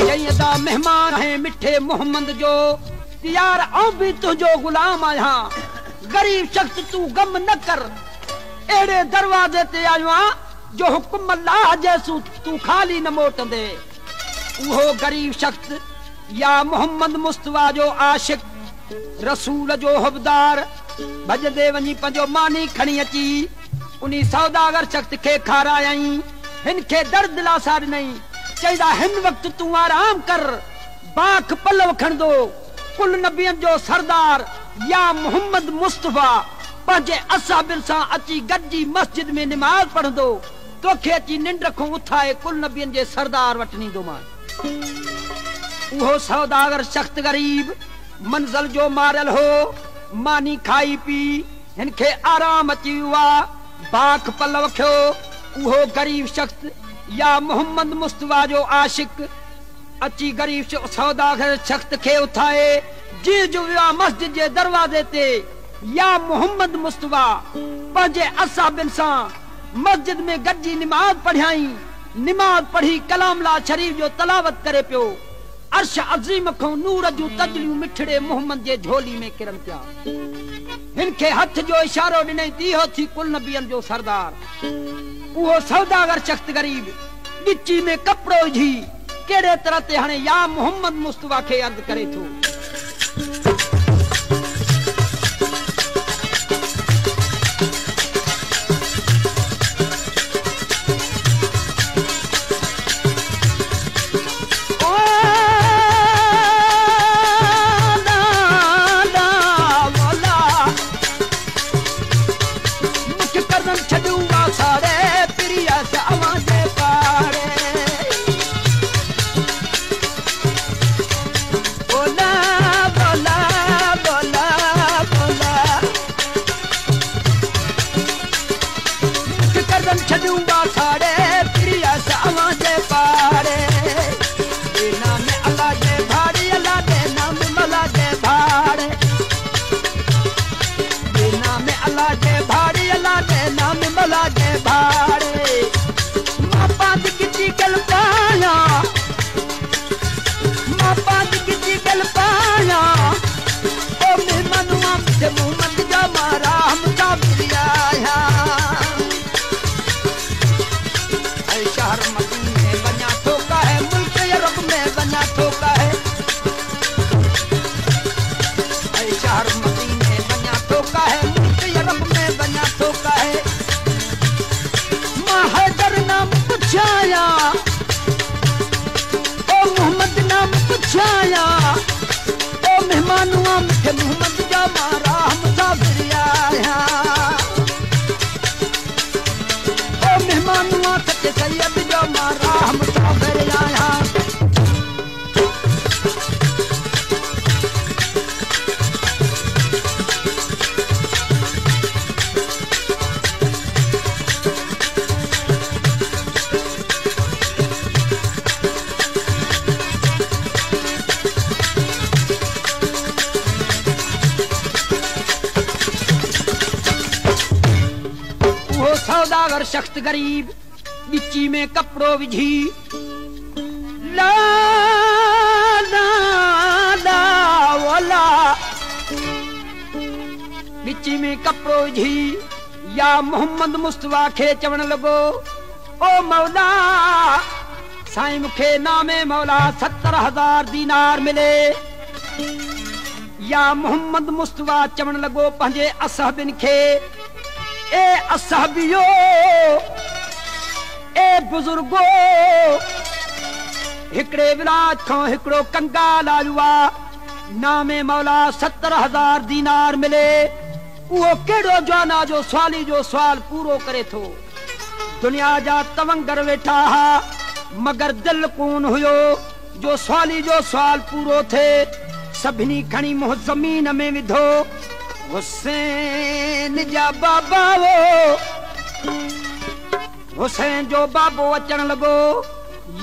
जयदा मेहमान है मिठे मोहम्मद जो यार आऊं भी तुझो गुलाम आया गरीब शख्स तू गम न कर एड़े दरवाजे ते आया जो हुक्म अल्लाह जैसू तू खाली न मोट दे वो गरीब शख्स या मोहम्मद मुस्तफा जो आशिक रसूल जो हबदार भजदे वनी पंजो मानी खणी अची उनी सौदागर शख्स के खारायई हिनखे दर्द दिलासा नहीं चईदा हिन वक्त तू आराम कर बाख पलव खणदो कुल नबियन जो सरदार या मोहम्मद मुस्तफा पंजे असहाबिन सां अची गॾिजी मस्जिद में नमाज पढ़ंदो तोखे अची निंड खो उथाए कुल नबियन जे सरदार वटि नींदो मान उहो सौदागर शख्स गरीब मंज़िल जो मारियल हो मानी खाई पी हिनखे आराम अची वियो बाख पलव खयो उहो गरीब शख्स या मोहम्मद मुस्तफा जो आशिक अची गरीब सौदागर शख्स खे उठाए जी जो विया मस्जिद जे दरवाजे ते या मोहम्मद मुस्तफा पंहिंजे असहाबिन सां मस्जिद में गॾिजी नमाज पढ़ियाई नमाज पढ़ी कलाम ला शरीफ जो तलावत करे पियो अर्श अज़ीम खां नूर जूं तजलियूं मिठड़े मोहम्मद जे झोली में किरन पिया हिनखे हथ जो इशारो ॾिनई दीहो थी कुल नबियन जो सरदार उहो सौदागर शख्स गरीब गिची में कपड़ो विझी केड़े तरह ते हणे या मोहम्मद मुस्तफा के अर्ज करे थो मोहम्मद जा मारा मुसाफिर आया ओ मेहमानुआ सच्चे सैयद जो मारा मुसाफिर आया सौदागर शख्स गरीब बिच्ची में कपड़ो विझी ला ला ला वाला बिच्ची में कपड़ो विझी या मोहम्मद मुस्तफा खे चवण लॻो ओ मौला साईं मूंखे नामे मौला 70,000 दीनार मिले या मोहम्मद मुस्तफा चवण लॻो पंहिंजे असहाबिन खे ए असहाबियो ए बुजुर्गो हिकड़े विलाज खां हिकड़ो कंगाल आयो आहे नामे मौला 70,000 दीनार मिले उहो केड़ो जवाना जो सवाली जो सवाल पूरो करे थो दुनिया जा तवंगर वेठा हा मगर दिल कोन हुयो जो सवाली जो सवाल पूरो थे सभिनी खणी मुंह जमीन में विधो हुसैन जा बाबा वो हुसैन जो बाबो अचण लगो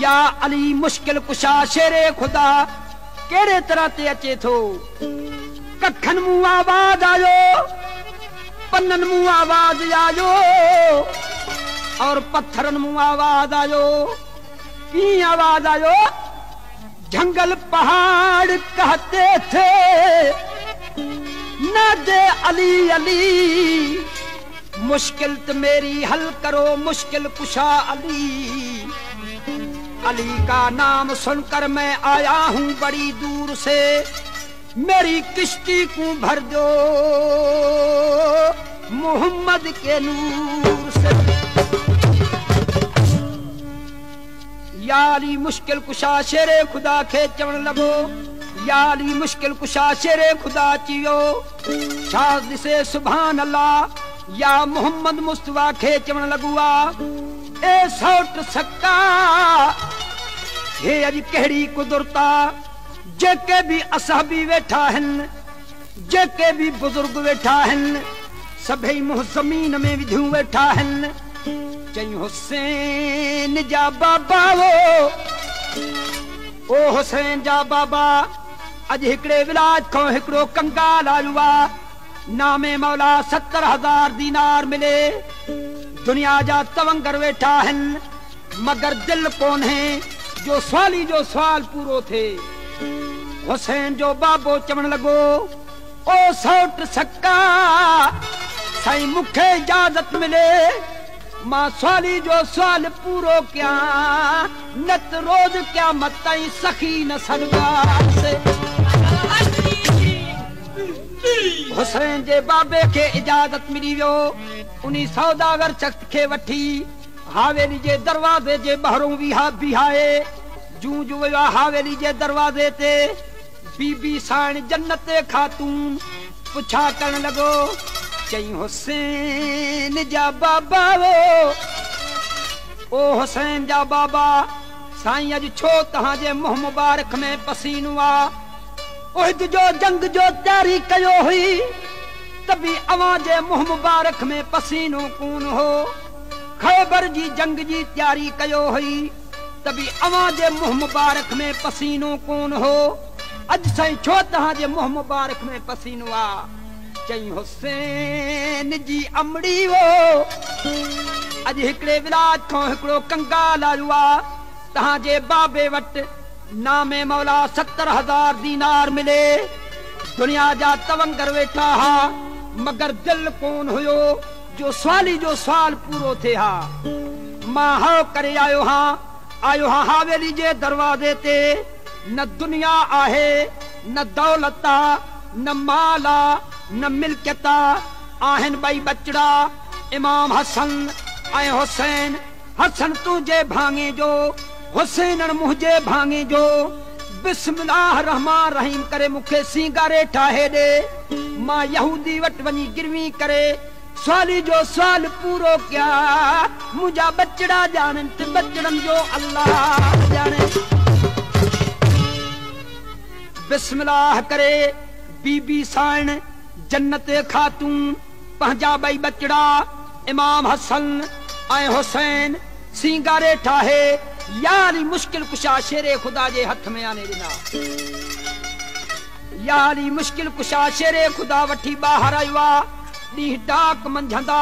या अली मुश्किल कुशा शेरे खुदा केड़े तरह ते अचे थो कखन मुंह आवाज आयो पन्नन मुंह आवाज आयो और पत्थरन मुंह आवाज आयो की आवाज आयो जंगल पहाड़ कहते थे न दे अली अली, मुश्किल तो मेरी हल करो मुश्किल कुशा अली। अली का नाम सुनकर मैं आया हूँ बड़ी दूर से, मेरी किश्ती को भर दो मोहम्मद के नूर से। या अली मुश्किल कुशा शेरे खुदा खे चवण लगो, या अली मुश्किल कुशा शेरे खुदा चियो, शाद से सुभान अल्लाह या मोहम्मद मुस्तफा खे चवण लगुआ। ए सौट सक्का हे अज कहिड़ी कुदरता, जेके भी असहाबी वेठा हन, जेके भी बुजुर्ग वेठा हन, सभई मुंह जमीन में विधियूं वेठा हन। चई हुसैन जा बाबा ओ हुसैन जा बाबा, अज हिकड़े विलाज खां हिकड़ो कंगाल आयो आ, नामे मौला 70,000 दीनार मिले। दुनिया जा तवंगर वेठा हन, मगर दिल कोन है जो सवाली जो सवाल पूरो थे। हुसैन जो बाबो चवण लगो, ओ सौट सक्का साईं मुखे इजाजत मिले, मां सवाली जो सवाल पूरो क्या, नत रोज क्या मत सखी न सरदार से। हुसैन जे बाबे के इजाजत मिली वियो, उनी सौदागर शख्स खे वठी हावेली जे दरवाजे जे ॿाहिरों बीहाए। जूं जूं वियो हावेली जे दरवाजे ते, बीबी साण जन्नत खातून पुछा करण लगो। चई हुसैन जा बाबा ओ हुसैन जा बाबा, साईं अज छो तहां जे मुंह मुबारक में पसीनो आ। उहद जो जंग जो तैयारी कयो हुई, तभी अवां जे मुंह मुबारक में पसीनो कोन हो। खैबर जी जंग जी तैयारी कयो हुई, तभी अवां जे मुंह मुबारक में पसीनो कोन हो। अज साईं छो तहां जे मुंह मुबारक में पसीनो आ। चई हुसैन जी अमड़ी वो, अज हिकड़े विलाज खां हिकड़ो कंगाल आयो आ, तहां जे बाबे वट नामे मौला 70,000 दीनार मिले। दुनिया जा तवंगर वेठा हा, मगर दिल कोन हुयो जो सवाली जो सवाल पूरो थे हा। मां हाउ करे आयो हा हावेली जे दरवाजे ते। न दुनिया आहे, न दौलत आ, न माल आ, न मिल्कियत आहिन ॿई बचड़ा, इमाम हसन ऐं हुसैन। हसन तुंहिंजे भाङे जो, हुसैन मुंहिंजे भाङे जो। बिस्मिल्लाह रहमान रहीम करे मूंखे सींगारे ठाहे ॾे, मां यहूदी वटि वञी गिरवी करे सवाली जो सवाल पूरो कया। मुंहिंजा बचड़ा ॼाणनि त बचड़नि जो अल्लाह ॼाणे। बिस्मिल्लाह करे बीबी साण जन्नत खातून पंहिंजा ॿई बचड़ा इमाम हसन ऐं हुसैन सींगारे ठाहे यारी मुश्किल कुशा शेरे खुदा जे हथ में आने ॾिना। यारी मुश्किल कुशा शेरे खुदा वठी ॿाहिरि आयो आ। ॾींहुं डाक मंझंदा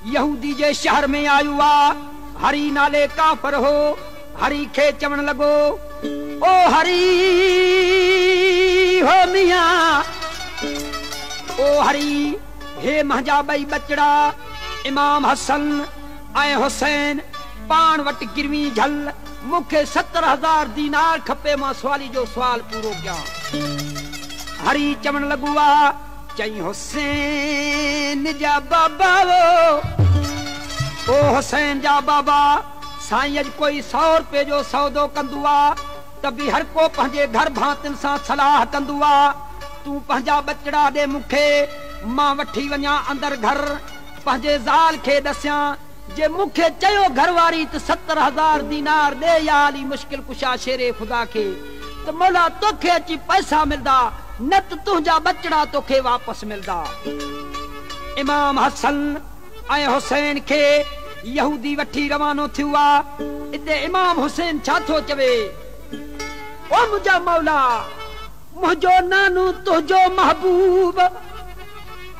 यहूदी जे शहर में आयो आ। हरी नाले काफ़र हो। हरी खे चवण लॻो, ओ हरी हो मियां, ओ हरी हे मुंहिंजा ॿई बचड़ा इमाम हसन ऐं हुसैन पाण वटि गिरवी झल। मूंखे 70,000 दीनार खपे, मां सवाली जो सवाल पूरो कयां। हरी चवण लॻो आ, चई हुसैन जा बाबा ओ हुसैन जा बाबा, साईं अॼु कोई 100 रुपए जो सौदो कंदो आ त बि हर को पंहिंजे घर भातियुनि सां सलाह कंदो आ। तूं पंहिंजा बचड़ा ॾे मूंखे, मां वठी वञा अंदर घर, पंहिंजे ज़ाल खे ॾसियां। जे मूंखे चयो घरवारी त 70,000 दीनार ॾे या अली मुश्किल कुशा शेरे खुदा खे, त मौला तोखे अची पैसा मिलदा, न त तुंहिंजा बचड़ा तोखे वापसि मिलदा। इमाम हसन ऐं हुसैन खे यहूदी वठी रवानो थियो आ। इते इमाम हुसैन छा थो चवे, ओ मुंहिंजा मौला, मुंहिंजो नानू तुंहिंजो महबूब,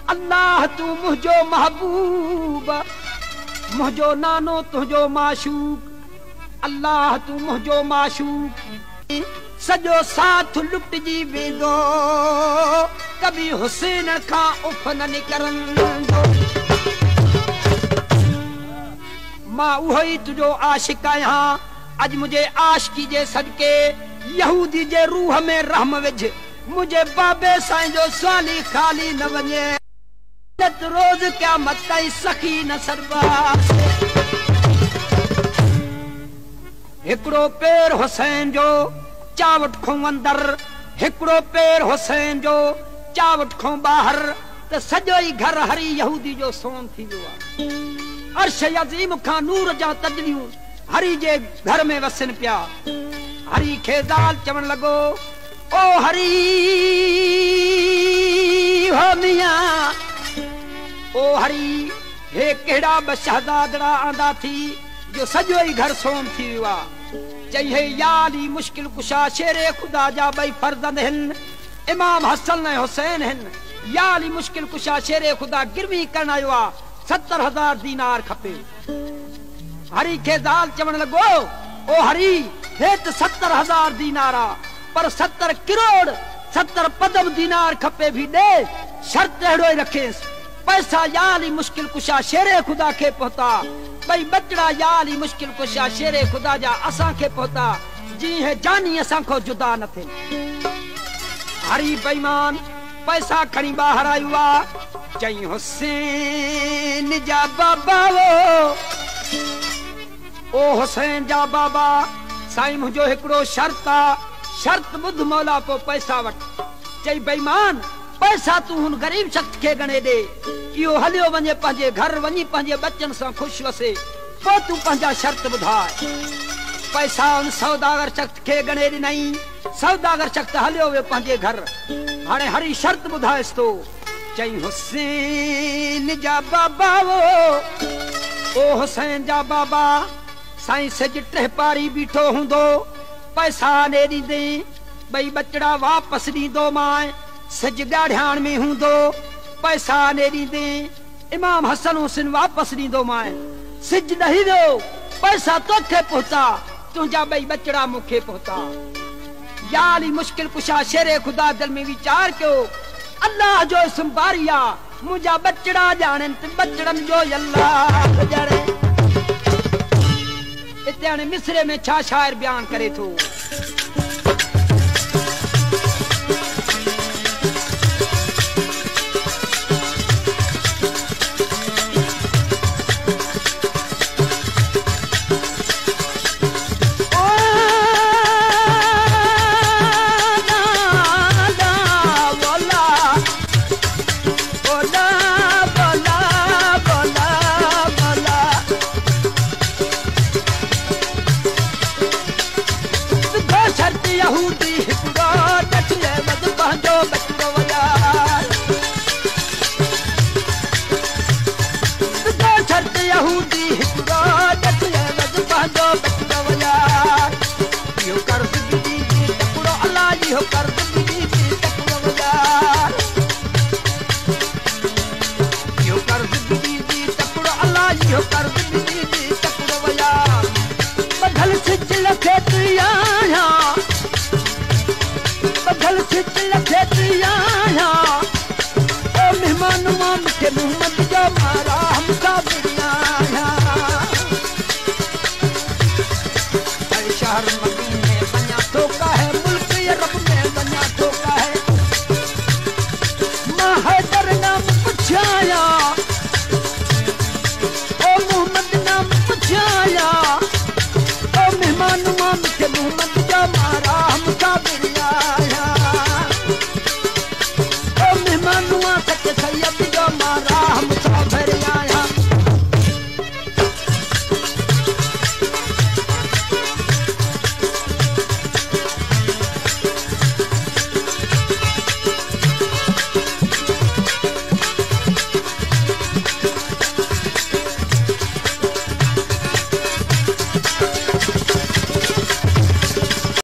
अल्लाह तू मुंहिंजो महबूब, मुंहिंजो नानो तुंहिंजो माशूक, अल्लाह तू मुंहिंजो माशूक। सजो साथ लुटजी वेंदो कभी हुसैन खां उफ न निकरंदो मां उहो ई तुझो आशिक आहियां अज मुझे आशिकी जे सदके यहूदी जे रूह में रहम विझ मुझे बाबे साईं जो साली खाली न वञे रोज क़यामत ताईं सखी न सरबा हिकड़ो पेर हुसैन जो चावट खो अंदर हिकड़ो पेर हुसैन जो चावट खो ॿाहिर त सॼो ई घर हरी यहूदी जो सोन थी वियो आहे अर्श अज़ीम खां नूर जा तजलियूं हरी जे घर में वसन पिया हरी खे ज़ाल चवण लॻो ओ हरी हो मियां ओ हरी हे कहिड़ा ब शहज़ादड़ा आंदा थी जो सॼो ई घर सोन थी वियो आहे चई हे याली मुश्किल कुशा शेरे खुदा जा ॿई फर्ज़ंद आहिनि इमाम हसन ऐं हुसैन आहिनि याली मुश्किल कुशा शेरे खुदा गिरवी करण आयो आहे 70,000 दीनार खपे हरी खे ज़ाल चवण लॻो ओ हरी हे त 70,000 दीनार आहे पर 70 करोड़ 70 पदम दीनार खपे भी दे शर्त अहिड़ो ई रखेसि पैसा याली मुश्किल कुशा शेरे खुदा खे पहुता ॿई बचड़ा याली मुश्किल कुशा शेरे खुदा जा असां खे पहुता जी है जानी असां को जुदा न थे हरी बेईमान पैसा खणी ॿाहिरि आयो आहे चई हुसैन जा बाबा ओ हुसैन जा बाबा साईं मुंहिंजो हिकिड़ो शर्त आहे शर्त ॿुध मौला को पैसा वठ चई बेईमान पैसा तू हुन गरीब शख्स खे गणे दे इहो हलियो वञे पंहिंजे घर वञी पंहिंजे बच्चनि सां ख़ुशि वसे पोइ तू पंहिंजा शर्त ॿुधाए पैसा हुन सौदागर शख्स खे गणे ॾिनई सौदागर शख्स हलियो वियो पंहिंजे घर हाणे हरी शर्त ॿुधाएसि थो चई हुसैन जा बाबा ओ हुसैन जा बाबा साईं सज टे पारी बीठो हूंदो पैसा ने ॾींदे ॿई बचड़ा वापसि ॾींदो मां सज ॻाढ़ियाण में हूंदो पैसा ने ॾींदे इमाम हसन हुसैन वापसि ॾींदो मां सिज ॾही वियो पैसा तोखे पहुता तुंहिंजा ॿई बचड़ा मूंखे पहुता याली मुश्किल कुशा शेरे खुदा दिल में वीचार कयो अल्लाह जो इस्म बारी आहे मुंहिंजा बचड़ा ॼाणनि त बचड़नि जो अल्लाह ॼाणे इते हाणे मिसरे में छा शाइर बयान करे थो बदल सिच लखे